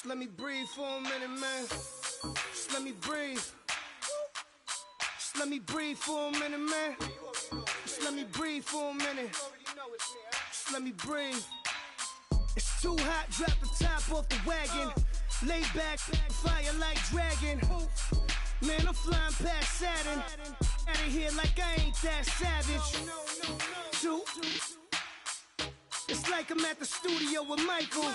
Just let me breathe for a minute, man. Just let me breathe. Just let me breathe for a minute, man. Just let me breathe for a minute. Just let me breathe. It's too hot, drop the top off the wagon. Lay back, fire like dragon. Man, I'm flying past Saturn. Out of here like I ain't that savage. Two. It's like I'm at the studio with Michael.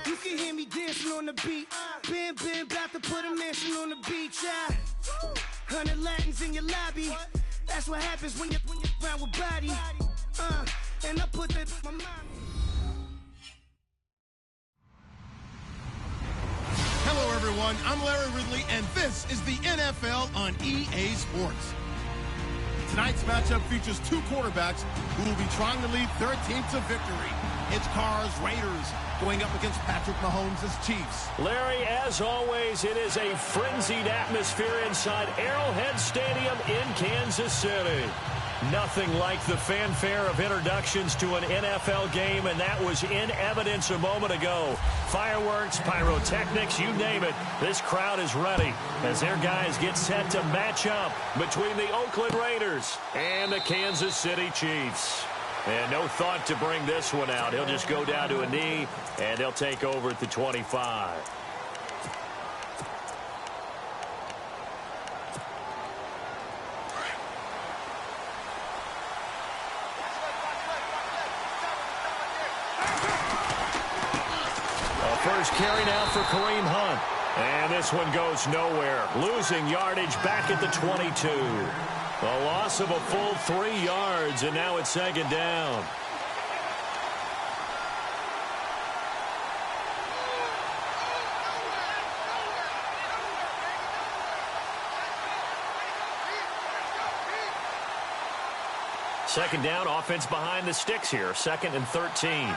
You can hear me dancing on the beat. Been about to put a mansion on the beach. 100 Latins in your lobby. That's what happens when you're around with body. And I put that in my mind. Hello, everyone. I'm Larry Ridley, and this is the NFL on EA Sports. Tonight's matchup features two quarterbacks who will be trying to lead their team to victory. It's Carr's Raiders going up against Patrick Mahomes' Chiefs. Larry, as always, it is a frenzied atmosphere inside Arrowhead Stadium in Kansas City. Nothing like the fanfare of introductions to an NFL game, and that was in evidence a moment ago. Fireworks, pyrotechnics, you name it. This crowd is ready as their guys get set to match up between the Oakland Raiders and the Kansas City Chiefs. And no thought to bring this one out. He'll just go down to a knee, and they'll take over at the 25. First carry now for Kareem Hunt. And this one goes nowhere. Losing yardage back at the 22. A loss of a full 3 yards, and now it's second down. Second down, offense behind the sticks here. 2nd and 13.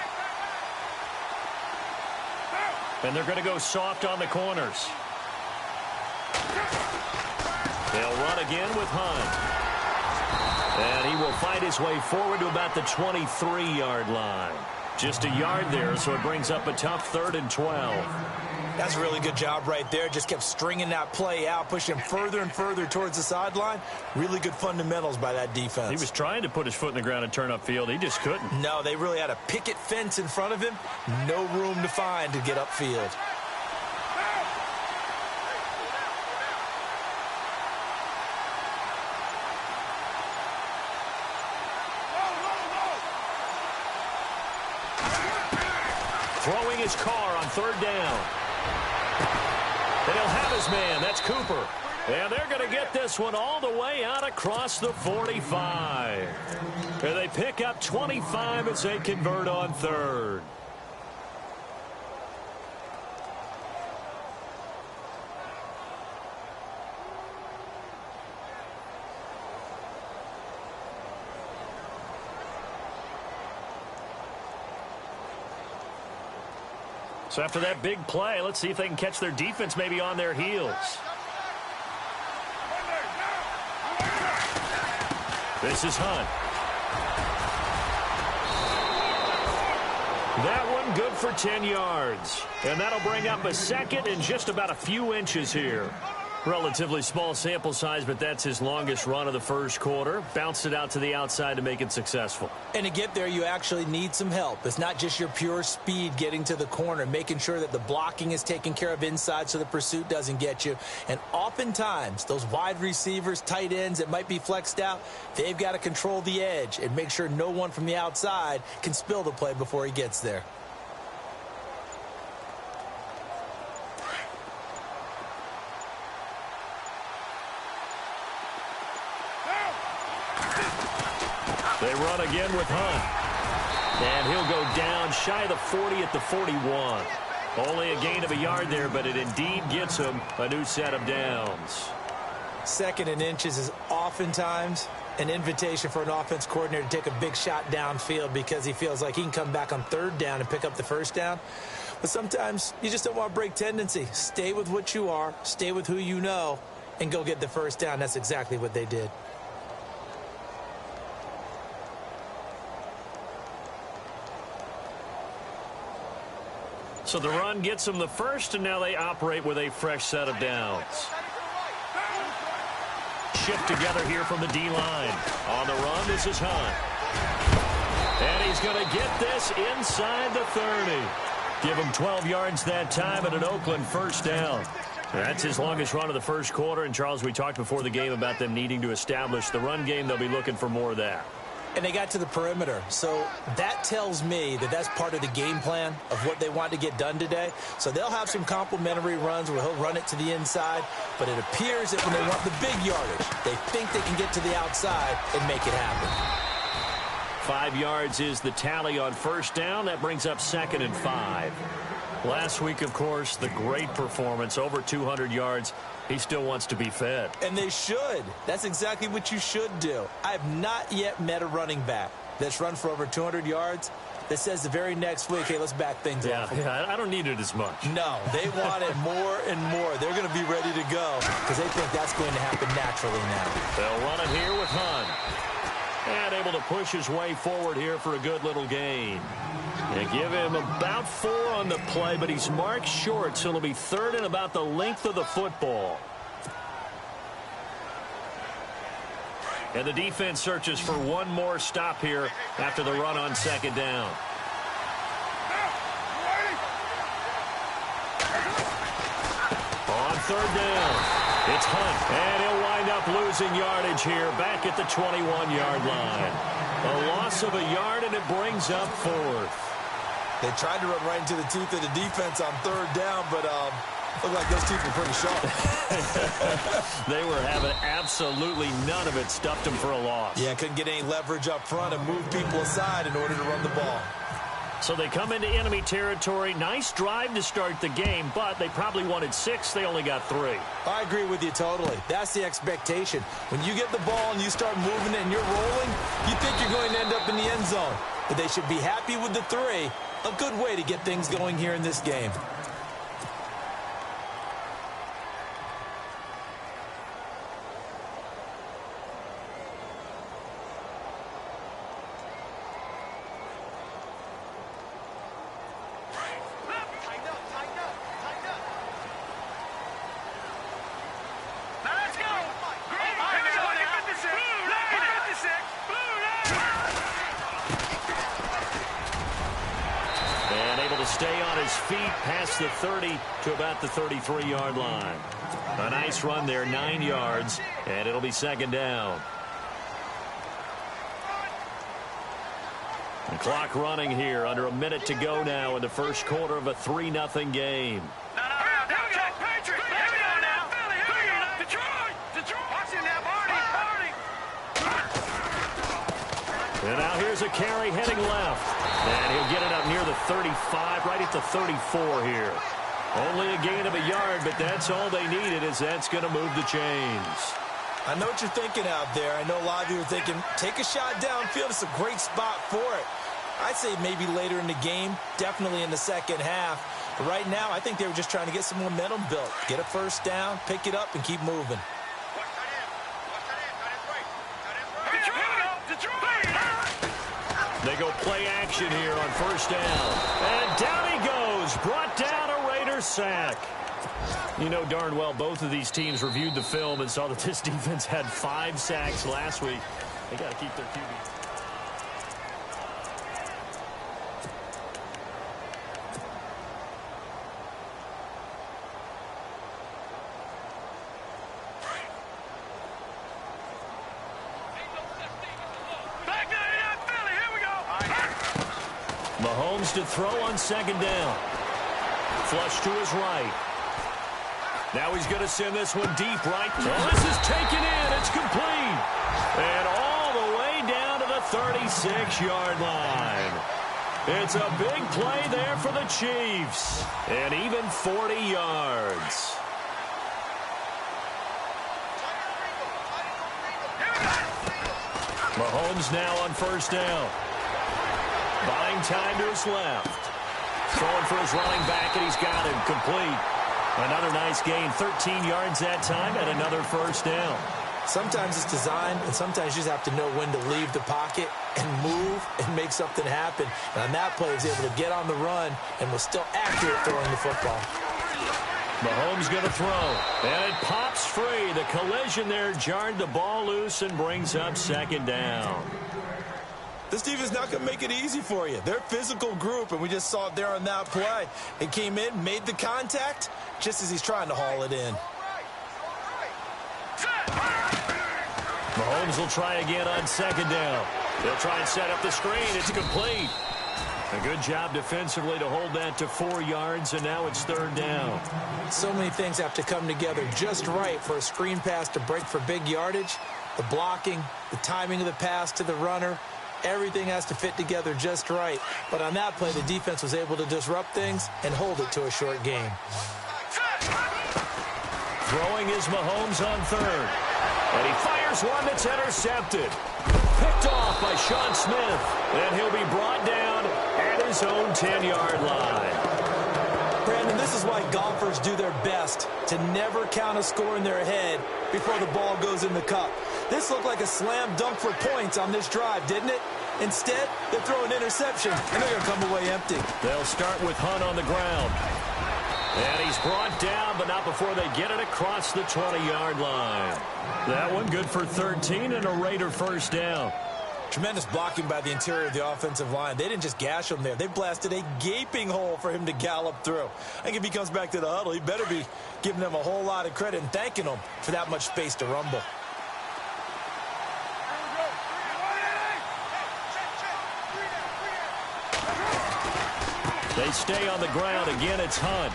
And they're going to go soft on the corners. They'll run again with Hunt. And he will fight his way forward to about the 23-yard line. Just a yard there, so it brings up a tough 3rd and 12. That's a really good job right there. Just kept stringing that play out, pushing further and further towards the sideline. Really good fundamentals by that defense. He was trying to put his foot in the ground and turn upfield. He just couldn't. No, they really had a picket fence in front of him. No room to find to get upfield. Throwing his car on 3rd down. And he'll have his man. That's Cooper. And they're going to get this one all the way out across the 45. And they pick up 25 as they convert on 3rd. So after that big play, let's see if they can catch their defense maybe on their heels. This is Hunt. That one good for 10 yards. And that'll bring up a 2nd and just about a few inches here. Relatively small sample size, but that's his longest run of the first quarter. Bounced it out to the outside to make it successful. And to get there, you actually need some help. It's not just your pure speed getting to the corner, making sure that the blocking is taken care of inside so the pursuit doesn't get you. And oftentimes, those wide receivers, tight ends that might be flexed out, they've got to control the edge and make sure no one from the outside can spill the play before he gets there. They run again with Hunt. And he'll go down shy of the 40 at the 41. Only a gain of a yard there, but it indeed gets him a new set of downs. 2nd and inches is oftentimes an invitation for an offense coordinator to take a big shot downfield because he feels like he can come back on 3rd down and pick up the 1st down. But sometimes you just don't want to break tendency. Stay with what you are, stay with who you know, and go get the 1st down. That's exactly what they did. So the run gets them the first, and now they operate with a fresh set of downs. Shift together here from the D-line. On the run, this is Hunt. And he's going to get this inside the 30. Give him 12 yards that time and an Oakland first down. That's his longest run of the first quarter. And, Charles, we talked before the game about them needing to establish the run game. They'll be looking for more of that. And they got to the perimeter. So that tells me that that's part of the game plan of what they want to get done today. So they'll have some complimentary runs where he'll run it to the inside. But it appears that when they want the big yardage, they think they can get to the outside and make it happen. 5 yards is the tally on first down. That brings up 2nd and 5. Last week, of course, the great performance, over 200 yards. He still wants to be fed. And they should. That's exactly what you should do. I have not yet met a running back that's run for over 200 yards that says the very next week, hey, let's back things off. Yeah, I don't need it as much. No, they want it more and more. They're going to be ready to go because they think that's going to happen naturally now. They'll run it here with Hunt. And able to push his way forward here for a good little gain. They give him about 4 on the play, but he's marked short, so it'll be 3rd and about the length of the football. And the defense searches for one more stop here after the run on 2nd down. On 3rd down. It's Hunt, and he'll wind up losing yardage here back at the 21-yard line. A loss of a yard, and it brings up 4th. They tried to run right into the teeth of the defense on 3rd down, but looked like those teeth were pretty sharp. They were having absolutely none of it, stuffed them for a loss. Yeah, couldn't get any leverage up front and move people aside in order to run the ball. So they come into enemy territory. Nice drive to start the game, but they probably wanted 6. They only got 3. I agree with you totally. That's the expectation. When you get the ball and you start moving it and you're rolling, you think you're going to end up in the end zone. But they should be happy with the 3. A good way to get things going here in this game. Stay on his feet past the 30 to about the 33-yard line. A nice run there, 9 yards, and it'll be 2nd down. The clock running here, under a minute to go now in the first quarter of a 3-0 game. And now here's a carry heading left. And he'll get it up near the 35, right at the 34 here. Only a gain of a yard, but that's all they needed, as that's going to move the chains. I know what you're thinking out there. I know a lot of you are thinking, take a shot downfield. It's a great spot for it. I'd say maybe later in the game, definitely in the second half. But right now, I think they were just trying to get some momentum built. Get a first down, pick it up, and keep moving. They go play action here on first down. And down he goes. Brought down a Raider sack. You know darn well both of these teams reviewed the film and saw that this defense had 5 sacks last week. They got to keep their QB. Mahomes to throw on 2nd down. Flush to his right. Now he's going to send this one deep right. Oh, this is taken in. It's complete. And all the way down to the 36-yard line. It's a big play there for the Chiefs. And even 40 yards. Mahomes now on first down. Buying time to his left. Throwing for his running back, and he's got him complete. Another nice gain, 13 yards that time, and another first down. Sometimes it's designed, and sometimes you just have to know when to leave the pocket and move and make something happen. And on that play, he was able to get on the run and was still accurate throwing the football. Mahomes going to throw, and it pops free. The collision there jarred the ball loose and brings up second down. This defense is not going to make it easy for you. They're a physical group, and we just saw it there on that play. It came in, made the contact, just as he's trying to haul it in. Mahomes will try again on second down. They'll try and set up the screen. It's complete. A good job defensively to hold that to 4 yards, and now it's third down. So many things have to come together just right for a screen pass to break for big yardage. The blocking, the timing of the pass to the runner, everything has to fit together just right. But on that play, the defense was able to disrupt things and hold it to a short gain. Throwing is Mahomes on third. And he fires one that's intercepted. Picked off by Sean Smith. And he'll be brought down at his own 10-yard line. Brandon, this is why golfers do their best to never count a score in their head before the ball goes in the cup. This looked like a slam dunk for points on this drive, didn't it? Instead, they throw an interception, and they're going to come away empty. They'll start with Hunt on the ground. And he's brought down, but not before they get it across the 20-yard line. That one good for 13 and a Raider first down. Tremendous blocking by the interior of the offensive line. They didn't just gash him there. They blasted a gaping hole for him to gallop through. I think if he comes back to the huddle, he better be giving them a whole lot of credit and thanking them for that much space to rumble. They stay on the ground. Again, it's Hunt.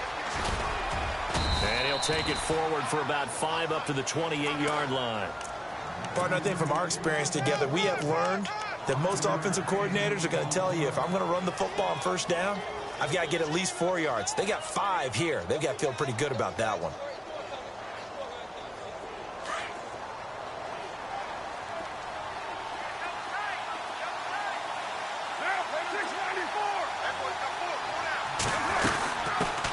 And he'll take it forward for about 5 up to the 28-yard line. Partner, I think from our experience together, we have learned that most offensive coordinators are going to tell you, if I'm going to run the football on first down, I've got to get at least 4 yards. They got 5 here. They've got to feel pretty good about that one.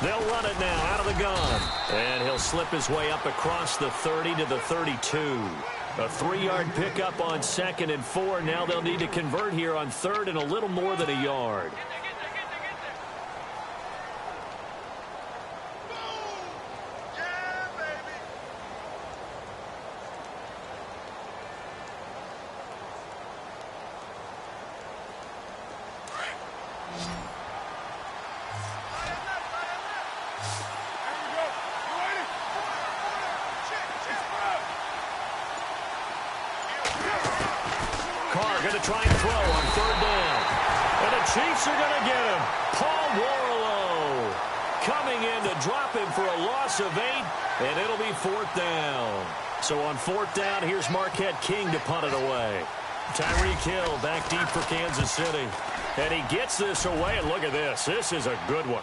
They'll run it now out of the gun. And he'll slip his way up across the 30 to the 32. A 3-yard pickup on 2nd and 4. Now they'll need to convert here on 3rd and a little more than a yard. Going to try and throw on 3rd down. And the Chiefs are going to get him. Paul Warlow coming in to drop him for a loss of 8, and it'll be 4th down. So on 4th down, here's Marquette King to punt it away. Tyreek Hill back deep for Kansas City. And he gets this away, and look at this. This is a good one.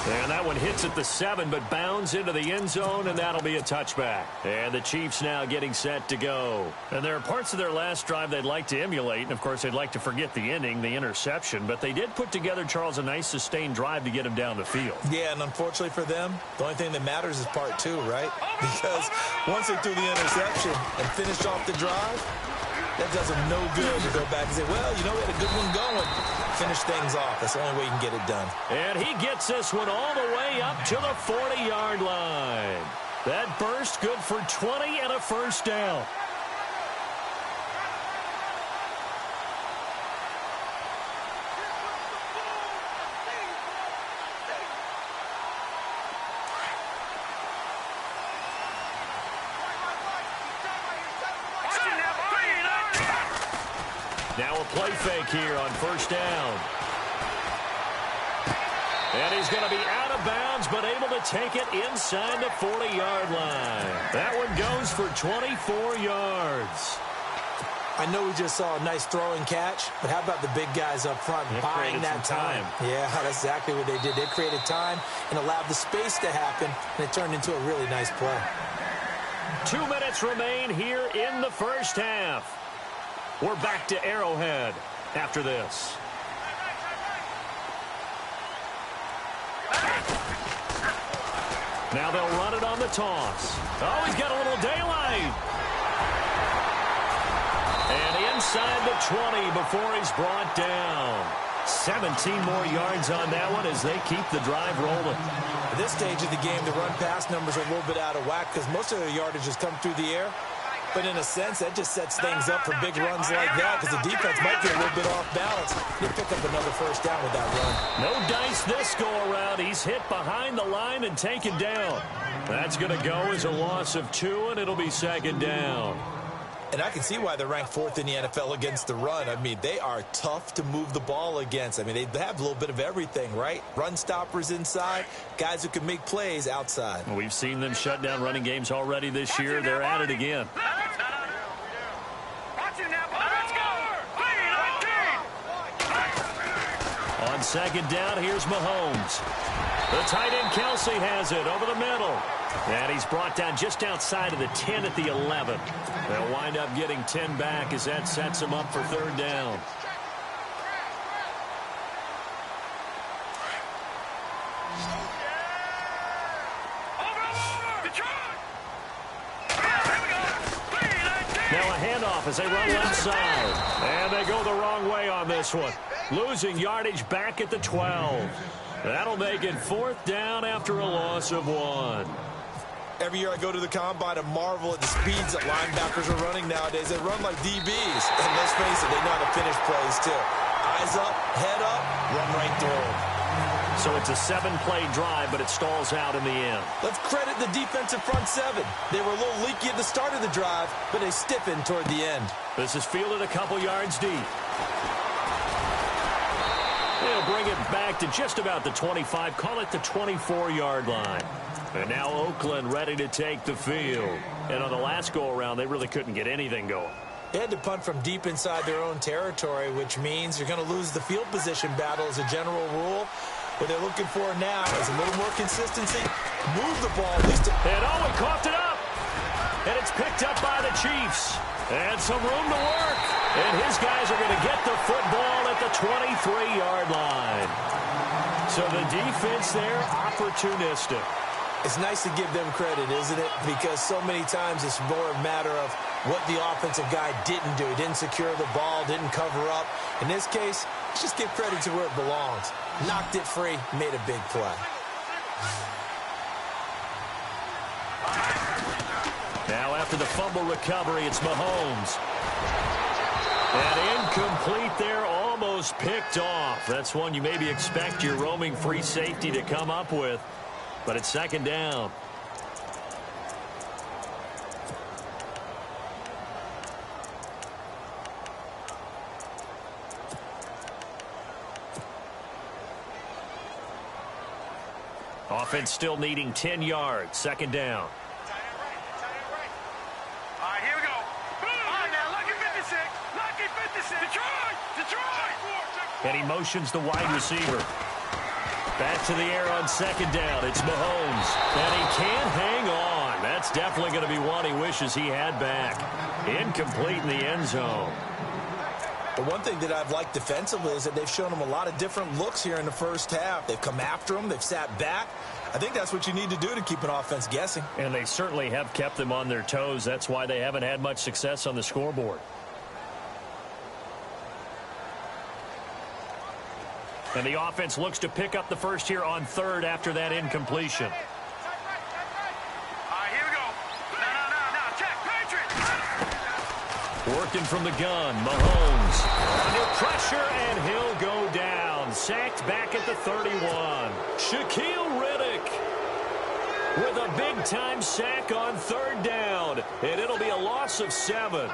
And that one hits at the 7, but bounds into the end zone, and that'll be a touchback. And the Chiefs now getting set to go. And there are parts of their last drive they'd like to emulate, and, of course, they'd like to forget the ending, the interception. But they did put together, Charles, a nice sustained drive to get him down the field. Yeah, and unfortunately for them, the only thing that matters is part 2, right? Because once they threw the interception and finished off the drive, that does them no good to go back and say, well, you know, we had a good one going. Finish things off. That's the only way you can get it done. And he gets this one all the way up to the 40-yard line. That burst good for 20 and a first down. Now a play fake here on first down. And he's going to be out of bounds, but able to take it inside the 40-yard line. That one goes for 24 yards. I know we just saw a nice throw and catch, but how about the big guys up front buying that time? Yeah, that's exactly what they did. They created time and allowed the space to happen, and it turned into a really nice play. 2 minutes remain here in the first half. We're back to Arrowhead after this. Now they'll run it on the toss. Oh, he's got a little daylight. inside the 20 before he's brought down. 17 more yards on that one as they keep the drive rolling. At this stage of the game, the run-pass numbers are a little bit out of whack because most of their yardage has come through the air. But in a sense, that just sets things up for big runs like that because the defense might get a little bit off balance. They pick up another first down with that run. No dice this go-around. He's hit behind the line and taken down. That's going to go as a loss of 2, and it'll be second down. And I can see why they're ranked 4th in the NFL against the run. I mean, they are tough to move the ball against. I mean, they have a little bit of everything, right? Run stoppers inside, guys who can make plays outside. Well, we've seen them shut down running games already this year. They're at it again. On second down, here's Mahomes. The tight end, Kelsey, has it over the middle. And he's brought down just outside of the 10 at the 11. They'll wind up getting 10 back as that sets him up for third down. Now a handoff as they run left side. And they go the wrong way on this one. Losing yardage back at the 12. That'll make it fourth down after a loss of 1. Every year I go to the combine and marvel at the speeds that linebackers are running nowadays. They run like DBs. And let's face it, they know how to finish plays too. Eyes up, head up, run right through them. So it's a 7-play drive, but it stalls out in the end. Let's credit the defensive front 7. They were a little leaky at the start of the drive, but they stiffened toward the end. This is fielded a couple yards deep. They'll bring it back to just about the 25, call it the 24-yard line. And now Oakland ready to take the field. And on the last go-around, they really couldn't get anything going. They had to punt from deep inside their own territory, which means you're going to lose the field position battle as a general rule. What they're looking for now is a little more consistency. Move the ball at least. And oh, he coughed it up. And it's picked up by the Chiefs. And some room to work. And his guys are going to get the football at the 23-yard line. So the defense there, opportunistic. It's nice to give them credit, isn't it? Because so many times it's more a matter of what the offensive guy didn't do. He didn't secure the ball, didn't cover up. In this case, let's just give credit to where it belongs. Knocked it free, made a big play. Now after the fumble recovery, it's Mahomes. And incomplete there, almost picked off. That's one you maybe expect your roaming free safety to come up with. But it's second down. Offense still needing 10 yards. Second down. All right, here we go. All right, now, lucky 56. Lucky 56. Detroit! And he motions the wide receiver. Back to the air on second down. It's Mahomes. And he can't hang on. That's definitely going to be one he wishes he had back. Incomplete in the end zone. The one thing that I've liked defensively is that they've shown him a lot of different looks here in the first half. They've come after him. They've sat back. I think that's what you need to do to keep an offense guessing. And they certainly have kept them on their toes. That's why they haven't had much success on the scoreboard. And the offense looks to pick up the first here on third after that incompletion. All right, here we go. No, check, Patriot! Working from the gun, Mahomes. Under pressure, and he'll go down. Sacked back at the 31. Shaquille Riddick with a big-time sack on third down. And it'll be a loss of 7.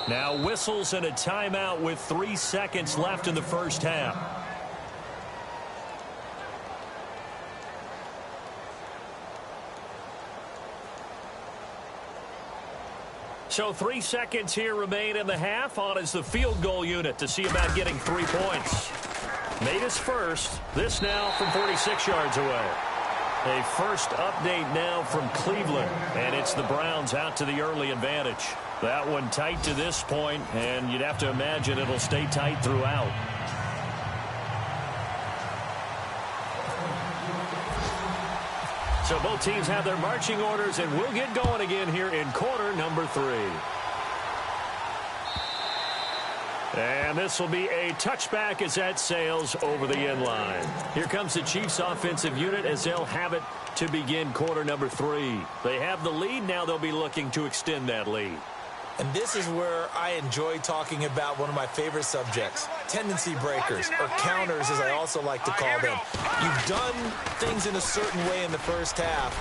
Now whistles and a timeout with 3 seconds left in the first half. So 3 seconds here remain in the half. On is the field goal unit to see about getting 3 points. Made his first. This now from 46 yards away. A first update now from Cleveland. And it's the Browns out to the early advantage. That one tight to this point, and you'd have to imagine it'll stay tight throughout. So both teams have their marching orders, and we'll get going again here in quarter number 3. And this will be a touchback as that sails over the end line. Here comes the Chiefs offensive unit as they'll have it to begin quarter number 3. They have the lead. Now they'll be looking to extend that lead. And this is where I enjoy talking about one of my favorite subjects, tendency breakers, or counters as I also like to call them. You've done things in a certain way in the first half,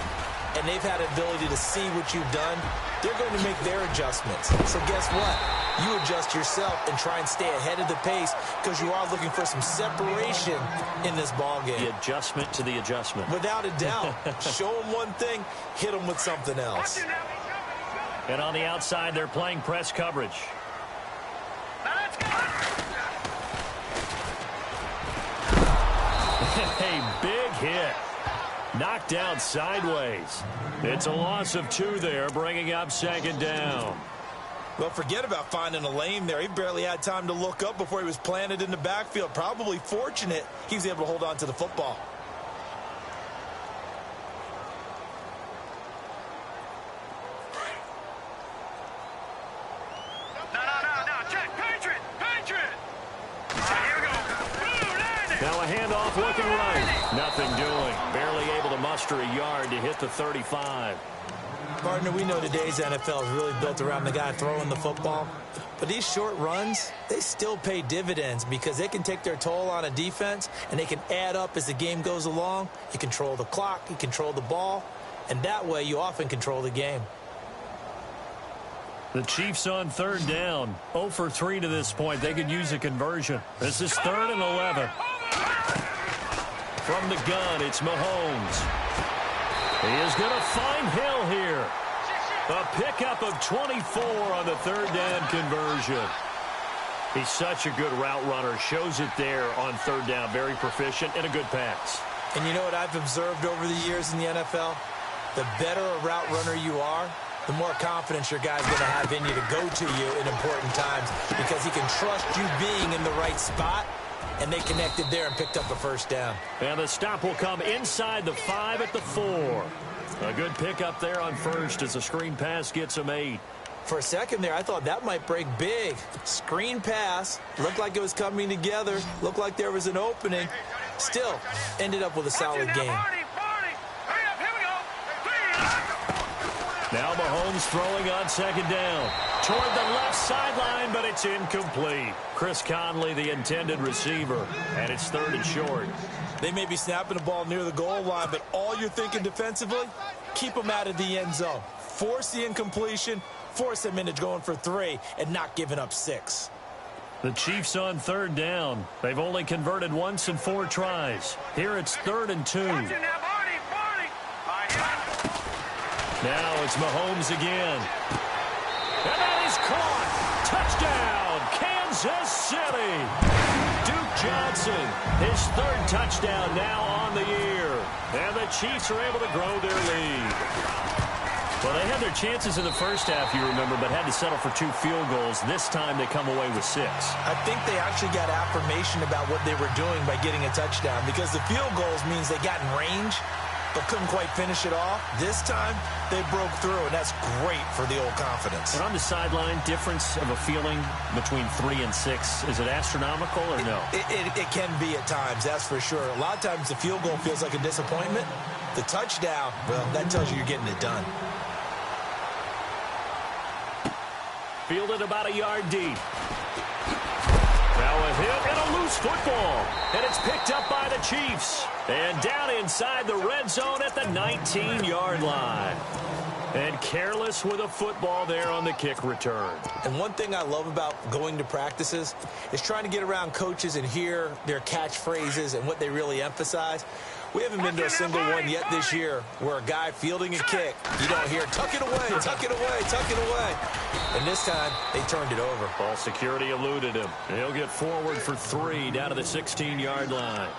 and they've had the ability to see what you've done. They're going to make their adjustments. So guess what? You adjust yourself and try and stay ahead of the pace because you are looking for some separation in this ball game. The adjustment to the adjustment. Without a doubt. Show them one thing, hit them with something else. And on the outside, they're playing press coverage. A big hit. Knocked down sideways. It's a loss of 2 there, bringing up second down. Well, forget about finding a lane there. He barely had time to look up before he was planted in the backfield. Probably fortunate he was able to hold on to the football. Now a handoff looking right. Nothing doing. Barely able to muster a yard to hit the 35. Partner, we know today's NFL is really built around the guy throwing the football. But these short runs, they still pay dividends because they can take their toll on a defense and they can add up as the game goes along. You control the clock, you control the ball, and that way you often control the game. The Chiefs on third down. 0 for 3 to this point. They could use a conversion. This is 3rd and 11. From the gun, it's Mahomes. He is going to find Hill here. A pickup of 24 on the third down conversion. He's such a good route runner. Shows it there on third down. Very proficient and a good pass. And you know what I've observed over the years in the NFL? The better a route runner you are, the more confidence your guy's going to have in you to go to you in important times because he can trust you being in the right spot, and they connected there and picked up a first down. And the stop will come inside the 5 at the 4. A good pickup there on first as the screen pass gets him 8. For a second there, I thought that might break big. Screen pass, looked like it was coming together, looked like there was an opening. Still, ended up with a solid game. Now Mahomes throwing on second down. Toward the left sideline, but it's incomplete. Chris Conley, the intended receiver, and it's 3rd and short. They may be snapping the ball near the goal line, but all you're thinking defensively, keep them out of the end zone. Force the incompletion, force them into going for 3, and not giving up 6. The Chiefs on third down. They've only converted once in 4 tries. Here it's 3rd and 2. Now it's Mahomes again. And that is caught. Touchdown, Kansas City. Duke Johnson, his 3rd touchdown now on the year. And the Chiefs are able to grow their lead. Well, they had their chances in the first half, you remember, but had to settle for 2 field goals. This time they come away with 6. I think they actually got affirmation about what they were doing by getting a touchdown because the field goals means they got in range but couldn't quite finish it off. This time, they broke through, and that's great for the old confidence. And on the sideline, difference of a feeling between 3 and 6, is it astronomical or no? It can be at times, that's for sure. A lot of times the field goal feels like a disappointment. The touchdown, well, that tells you you're getting it done. Fielded about a yard deep. Now a hit and a loose football. And it's picked up by the Chiefs. And down inside the red zone at the 19-yard line. And careless with a football there on the kick return. And one thing I love about going to practices is trying to get around coaches and hear their catchphrases and what they really emphasize. We haven't been to a single one yet this year where a guy fielding a kick, you don't hear, tuck it away, tuck it away, tuck it away. And this time, they turned it over. Ball security eluded him. He'll get forward for 3 down to the 16-yard line.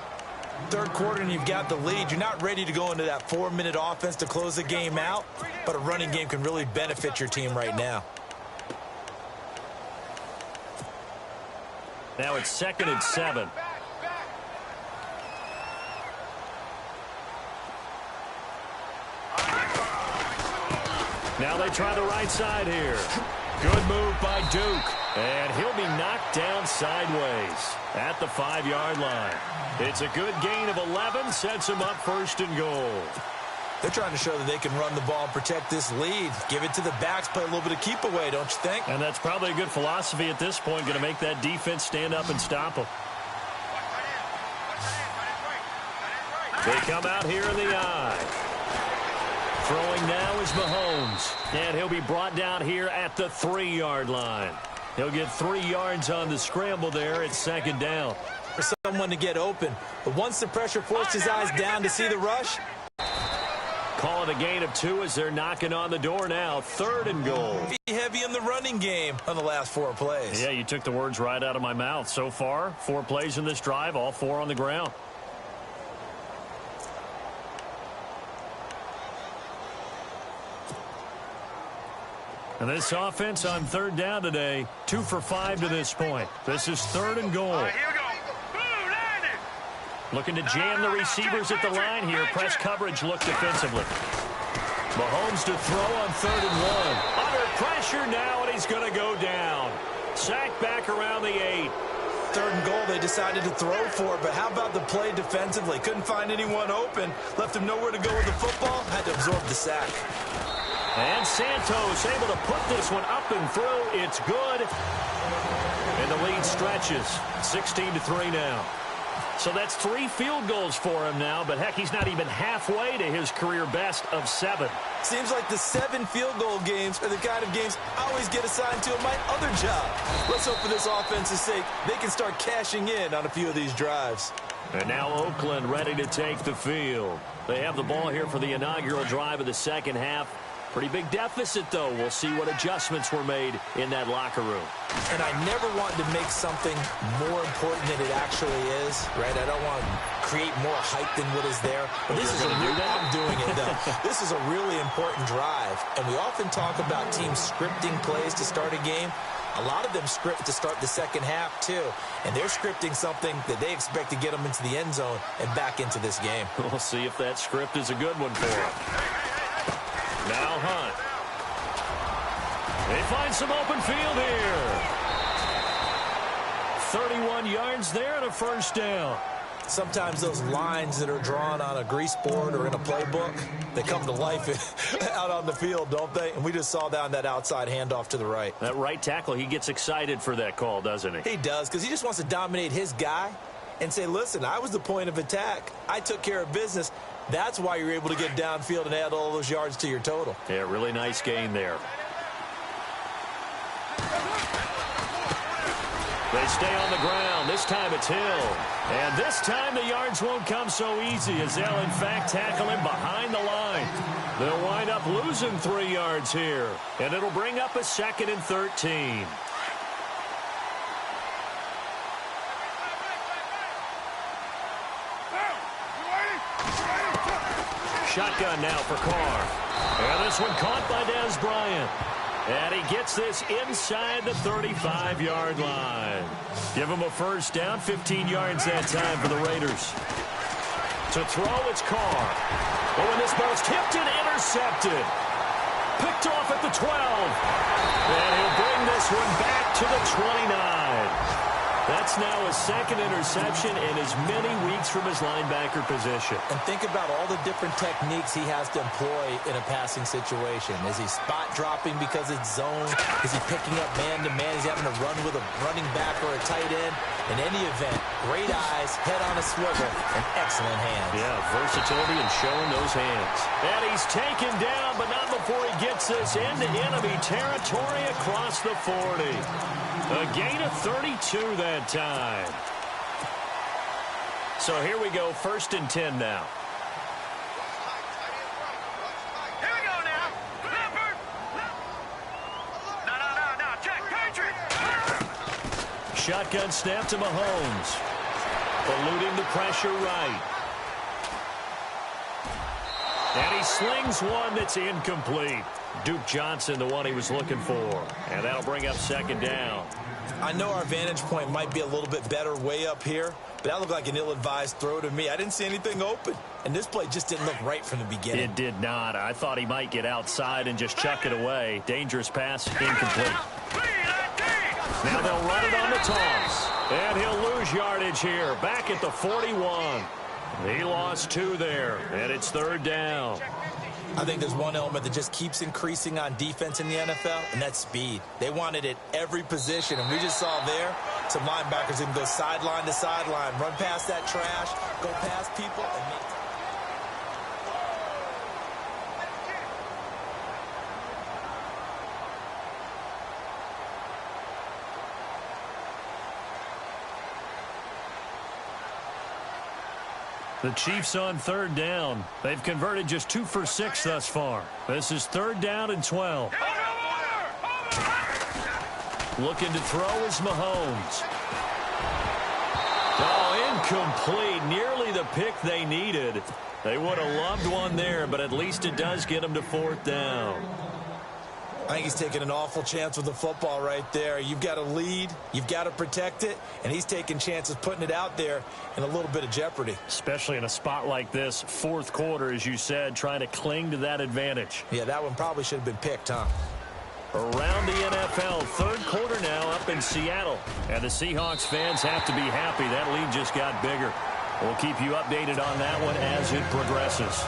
Third quarter and you've got the lead. You're not ready to go into that 4-minute offense to close the game out, but a running game can really benefit your team right now. Now it's 2nd and 7. Now they try the right side here. Good move by Duke. And he'll be knocked down sideways at the 5-yard line. It's a good gain of 11, sets him up 1st and goal. They're trying to show that they can run the ball and protect this lead. Give it to the backs, play a little bit of keep away, don't you think? And that's probably a good philosophy at this point, going to make that defense stand up and stop them. They come out here in the eye. Throwing now is Mahomes. And he'll be brought down here at the 3-yard line. He'll get 3 yards on the scramble there at 2nd down. For someone to get open. But once the pressure forced his eyes down to see the rush. Call it a gain of 2 as they're knocking on the door now. 3rd and goal. Be heavy in the running game on the last 4 plays. Yeah, you took the words right out of my mouth. So far, 4 plays in this drive, all 4 on the ground. And this offense on 3rd down today, 2 for 5 to this point. This is 3rd and goal. All right, here we go. Boom, landed. Looking to jam the receivers at the line here. Press coverage look defensively. Mahomes to throw on 3rd and 1. Under pressure now, and he's going to go down. Sacked back around the 8. 3rd and goal, they decided to throw for it, but how about the play defensively? Couldn't find anyone open. Left him nowhere to go with the football. Had to absorb the sack. And Santos able to put this one up and through. It's good. And the lead stretches. 16-3 now. So that's 3 field goals for him now. But, heck, he's not even halfway to his career best of 7. Seems like the 7 field goal games are the kind of games I always get assigned to in my other job. Let's hope for this offense's sake they can start cashing in on a few of these drives. And now Oakland ready to take the field. They have the ball here for the inaugural drive of the 2nd half. Pretty big deficit, though. We'll see what adjustments were made in that locker room. And I never want to make something more important than it actually is, right? I don't want to create more hype than what is there. But this is I'm doing it, though. This is a really important drive. And we often talk about teams scripting plays to start a game. A lot of them script to start the 2nd half, too. And they're scripting something that they expect to get them into the end zone and back into this game. We'll see if that script is a good one for them. Now Hunt. They find some open field here. 31 yards there and a 1st down. Sometimes those lines that are drawn on a grease board or in a playbook, they come to life out on the field, don't they? And we just saw that on that outside handoff to the right. That right tackle, he gets excited for that call, doesn't he? He does, because he just wants to dominate his guy and say, listen, I was the point of attack. I took care of business. That's why you're able to get downfield and add all those yards to your total. Yeah, really nice gain there. They stay on the ground. This time it's Hill. And this time the yards won't come so easy as they'll, in fact, tackle him behind the line. They'll wind up losing 3 yards here. And it'll bring up a 2nd and 13. Shotgun now for Carr. And this one caught by Dez Bryant. And he gets this inside the 35-yard line. Give him a 1st down, 15 yards that time for the Raiders. To throw, it's Carr. Oh, and this ball's tipped and intercepted. Picked off at the 12. And he'll bring this one back to the 29. That's now a 2nd interception in as many weeks from his linebacker position. And think about all the different techniques he has to employ in a passing situation. Is he spot dropping because it's zone? Is he picking up man-to-man? Is he having to run with a running back or a tight end? In any event, great eyes, head on a swivel, and excellent hands. Yeah, versatility and showing those hands. And he's taken down, but not before he gets this into enemy territory across the 40. A gain of 32 that time. So here we go, 1st and 10 now. Here we go now. Leopard. No. Check. Patriot. Shotgun snap to Mahomes. Eluding the pressure right. And he slings one that's incomplete. Duke Johnson, the one he was looking for. And that'll bring up 2nd down. I know our vantage point might be a little bit better way up here, but that looked like an ill-advised throw to me. I didn't see anything open, and this play just didn't look right from the beginning. It did not. I thought he might get outside and just chuck it away. Dangerous pass, incomplete. Now they'll run it on the toss, and he'll lose yardage here, back at the 41. He lost 2 there, and it's 3rd down. I think there's one element that just keeps increasing on defense in the NFL, and that's speed. They want it at every position, and we just saw there some linebackers who can go sideline to sideline, run past that trash, go past people, and make... The Chiefs on 3rd down. They've converted just 2 for 6 thus far. This is 3rd down and 12. Looking to throw is Mahomes. Oh, incomplete. Nearly the pick they needed. They would have loved one there, but at least it does get them to 4th down. I think he's taking an awful chance with the football right there. You've got to lead, you've got to protect it, and he's taking chances putting it out there in a little bit of jeopardy. Especially in a spot like this, 4th quarter, as you said, trying to cling to that advantage. Yeah, that one probably should have been picked, huh? Around the NFL, 3rd quarter now up in Seattle. And the Seahawks fans have to be happy. That lead just got bigger. We'll keep you updated on that one as it progresses.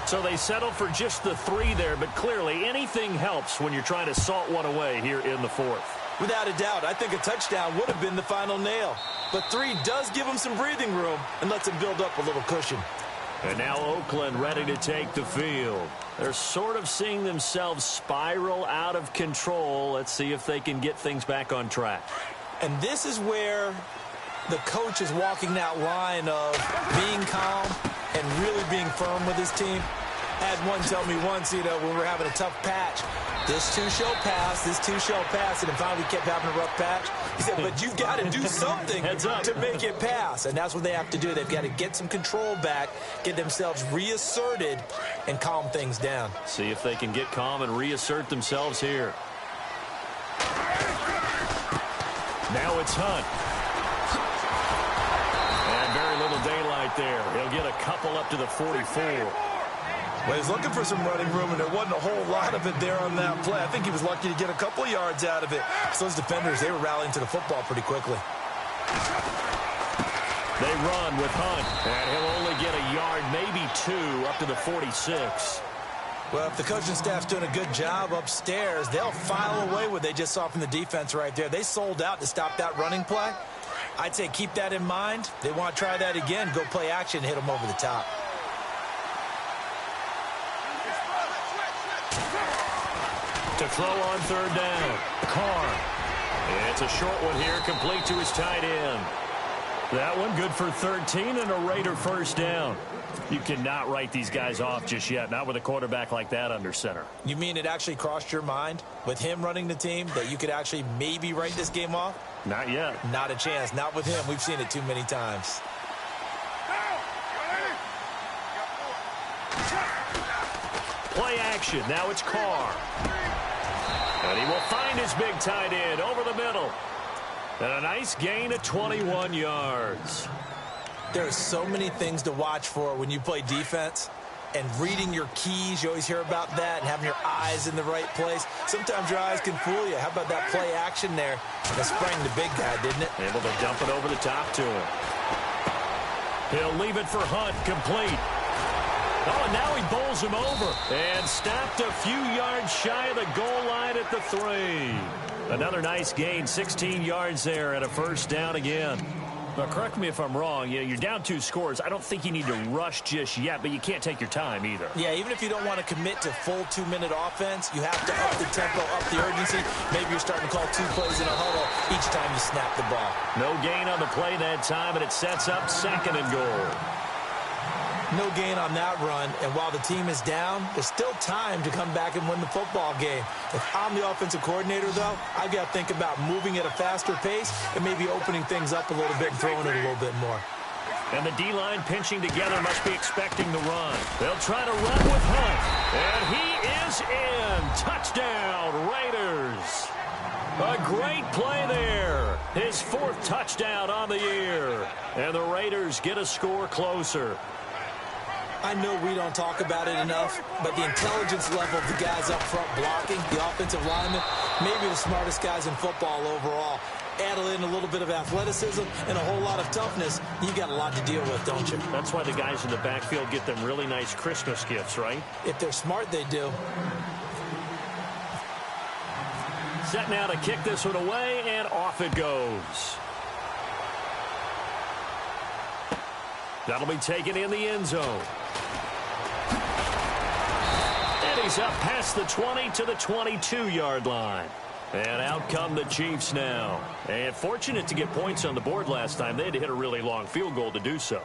So they settle for just the 3 there, but clearly anything helps when you're trying to salt one away here in the 4th. Without a doubt, I think a touchdown would have been the final nail. But 3 does give them some breathing room and lets them build up a little cushion. And now Oakland ready to take the field. They're sort of seeing themselves spiral out of control. Let's see if they can get things back on track. And this is where the coach is walking that line of being calm and really being firm with his team. I had one tell me once, when we were having a tough patch, this too shall pass, this too shall pass, and then finally we kept having a rough patch. He said, but you've got to do something to make it pass, and that's what they have to do. They've got to get some control back, get themselves reasserted, and calm things down. See if they can get calm and reassert themselves here. Now it's Hunt. And very little daylight there. He'll get a couple up to the 44. Well, he's looking for some running room, and there wasn't a whole lot of it there on that play. I think he was lucky to get a couple of yards out of it. So those defenders, they were rallying to the football pretty quickly. They run with Hunt, and he'll only get a yard, maybe 2, up to the 46. Well, if the coaching staff's doing a good job upstairs, they'll file away what they just saw from the defense right there. They sold out to stop that running play. I'd say keep that in mind. They want to try that again, go play action, hit them over the top. To throw on 3rd down, Carr. It's a short one here, complete to his tight end. That one good for 13 and a Raider 1st down. You cannot write these guys off just yet, not with a quarterback like that under center. You mean it actually crossed your mind with him running the team that you could actually maybe write this game off? Not yet. Not a chance. Not with him. We've seen it too many times. Play action. Now it's Carr. And he will find his big tight end over the middle. And a nice gain of 21 yards. There are so many things to watch for when you play defense. And reading your keys, you always hear about that, and having your eyes in the right place. Sometimes your eyes can fool you. How about that play action there? That sprang the big guy, didn't it? Able to dump it over the top to him. He'll leave it for Hunt, complete. Oh, and now he bowls him over. And stopped a few yards shy of the goal line at the 3. Another nice gain, 16 yards there, and a 1st down again. Now, correct me if I'm wrong. You're down 2 scores. I don't think you need to rush just yet, but you can't take your time either. Yeah, even if you don't want to commit to full 2-minute offense, you have to up the tempo, up the urgency. Maybe you're starting to call 2 plays in a huddle each time you snap the ball. No gain on the play that time, and it sets up 2nd and goal. No gain on that run, and while the team is down, there's still time to come back and win the football game. If I'm the offensive coordinator, though, I've got to think about moving at a faster pace and maybe opening things up a little bit and throwing it a little bit more. And the D-line pinching together must be expecting the run. They'll try to run with Hunt, and he is in. Touchdown, Raiders. A great play there. His 4th touchdown on the year. And the Raiders get a score closer. I know we don't talk about it enough, but the intelligence level of the guys up front blocking, the offensive linemen, maybe the smartest guys in football overall. Add in a little bit of athleticism and a whole lot of toughness, you got a lot to deal with, don't you? That's why the guys in the backfield get them really nice Christmas gifts, right? If they're smart, they do. Set now to kick this one away, and off it goes. That'll be taken in the end zone. And he's up past the 20 to the 22-yard line. And out come the Chiefs now. And fortunate to get points on the board last time. They had to hit a really long field goal to do so.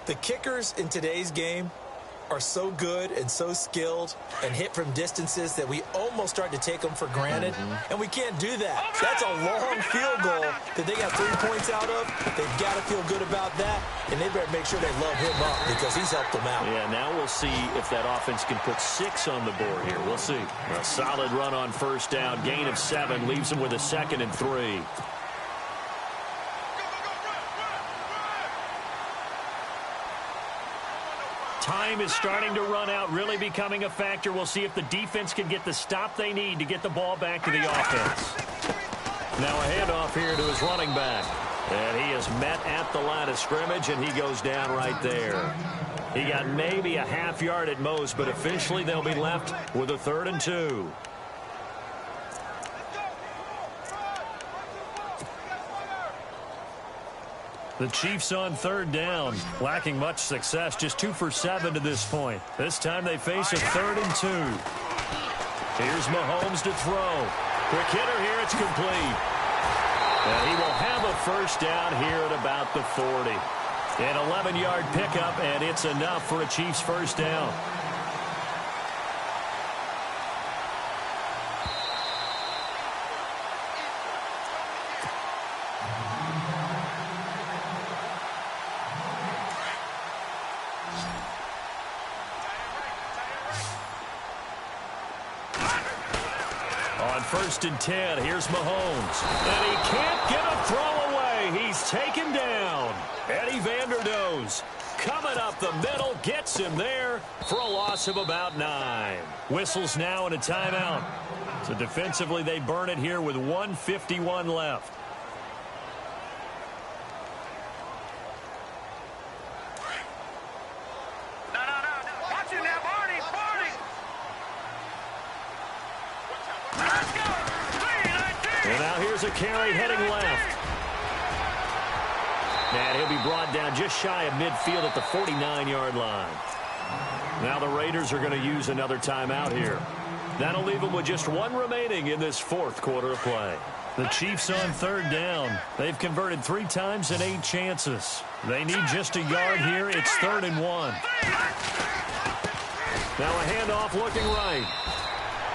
The kickers in today's game are so good and so skilled and hit from distances that we almost start to take them for granted, and we can't do that. That's a long field goal that they got 3 points out of. They've got to feel good about that, and they better make sure they love him up because he's helped them out. Yeah, now we'll see if that offense can put 6 on the board here. We'll see. A solid run on first down, gain of 7, leaves them with a 2nd and 3. Time is starting to run out, really becoming a factor. We'll see if the defense can get the stop they need to get the ball back to the offense. Now a handoff here to his running back. And he is met at the line of scrimmage, and he goes down right there. He got maybe a half yard at most, but officially they'll be left with a 3rd and 2. The Chiefs on 3rd down, lacking much success, just 2 for 7 to this point. This time they face a 3rd and 2. Here's Mahomes to throw. Quick hitter here, it's complete. And he will have a first down here at about the 40. An 11-yard pickup, and it's enough for a Chiefs first down. On 1st and 10, here's Mahomes. And he can't get a throw away. He's taken down. Eddie Vanderdoes coming up the middle, gets him there for a loss of about 9. Whistles now and a timeout. So defensively, they burn it here with 1:51 left. And now here's a carry heading left. And he'll be brought down just shy of midfield at the 49-yard line. Now the Raiders are going to use another timeout here. That'll leave them with just 1 remaining in this 4th quarter of play. The Chiefs on 3rd down. They've converted 3 times and 8 chances. They need just a yard here. It's 3rd and 1. Now a handoff looking right.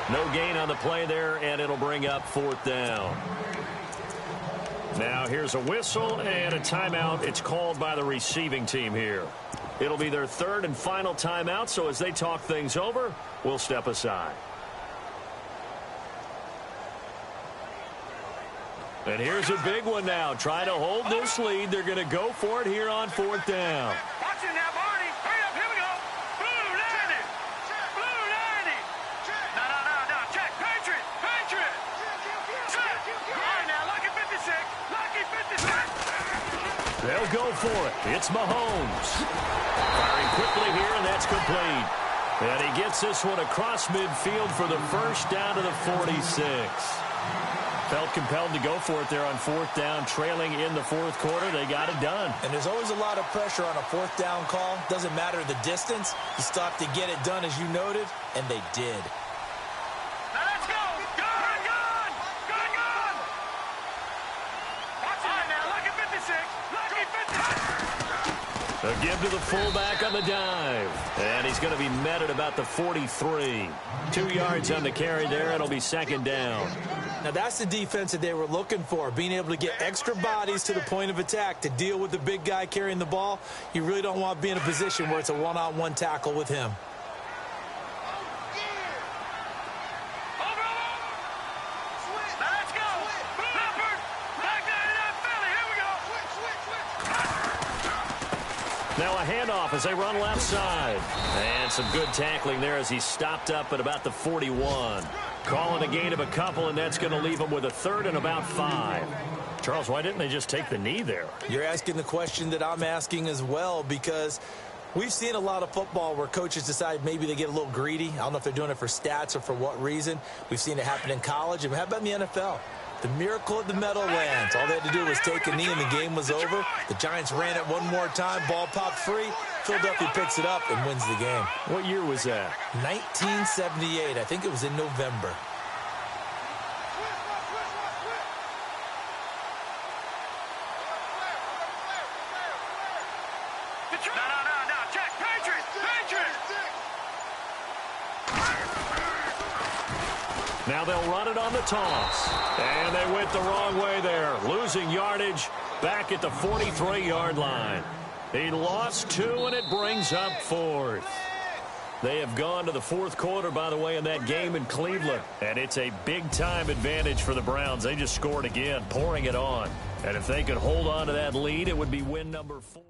No gain on the play there, and it'll bring up 4th down. Now here's a whistle and a timeout. It's called by the receiving team here. It'll be their 3rd and final timeout, so as they talk things over, we'll step aside. And here's a big one now. Trying to hold this lead. They're going to go for it here on 4th down. Watch it now, Barney. Hurry up, here we go. Blue 90. Blue 90. No. Check. Patriot. Check. All right, now, lucky 56. Lucky 56. They'll go for it. It's Mahomes. Firing quickly here, and that's complete. And he gets this one across midfield for the first down to the 46. Felt compelled to go for it there on 4th down, trailing in the 4th quarter. They got it done. And there's always a lot of pressure on a 4th down call. Doesn't matter the distance. You stop to get it done, as you noted, and they did. Now let's go. Gun. Watch it now. Lucky 56. Lucky 56. A give to the fullback on the dive. And he's going to be met at about the 43. 2 yards on the carry there. It'll be 2nd down. Now, that's the defense that they were looking for, being able to get extra bodies to the point of attack to deal with the big guy carrying the ball. You really don't want to be in a position where it's a one-on-one tackle with him. Now let's go. Now a handoff as they run left side. And some good tackling there as he stopped up at about the 41. Calling a gain of a couple, and that's going to leave him with a third and about 5. Charles, why didn't they just take the knee there? You're asking the question that I'm asking as well, because we've seen a lot of football where coaches decide maybe they get a little greedy. I don't know if they're doing it for stats or for what reason. We've seen it happen in college. And how about in the NFL? The miracle of the Meadowlands. All they had to do was take a knee and the game was over. The Giants ran it one more time. Ball popped free. Philadelphia picks it up and wins the game. What year was that? 1978. I think it was in November. No, check. Patriots! Now they'll run it on the toss. And they went the wrong way there. Losing yardage back at the 43-yard line. He lost 2, and it brings up 4th. They have gone to the 4th quarter, by the way, in that game in Cleveland. And it's a big-time advantage for the Browns. They just scored again, pouring it on. And if they could hold on to that lead, it would be win number 4.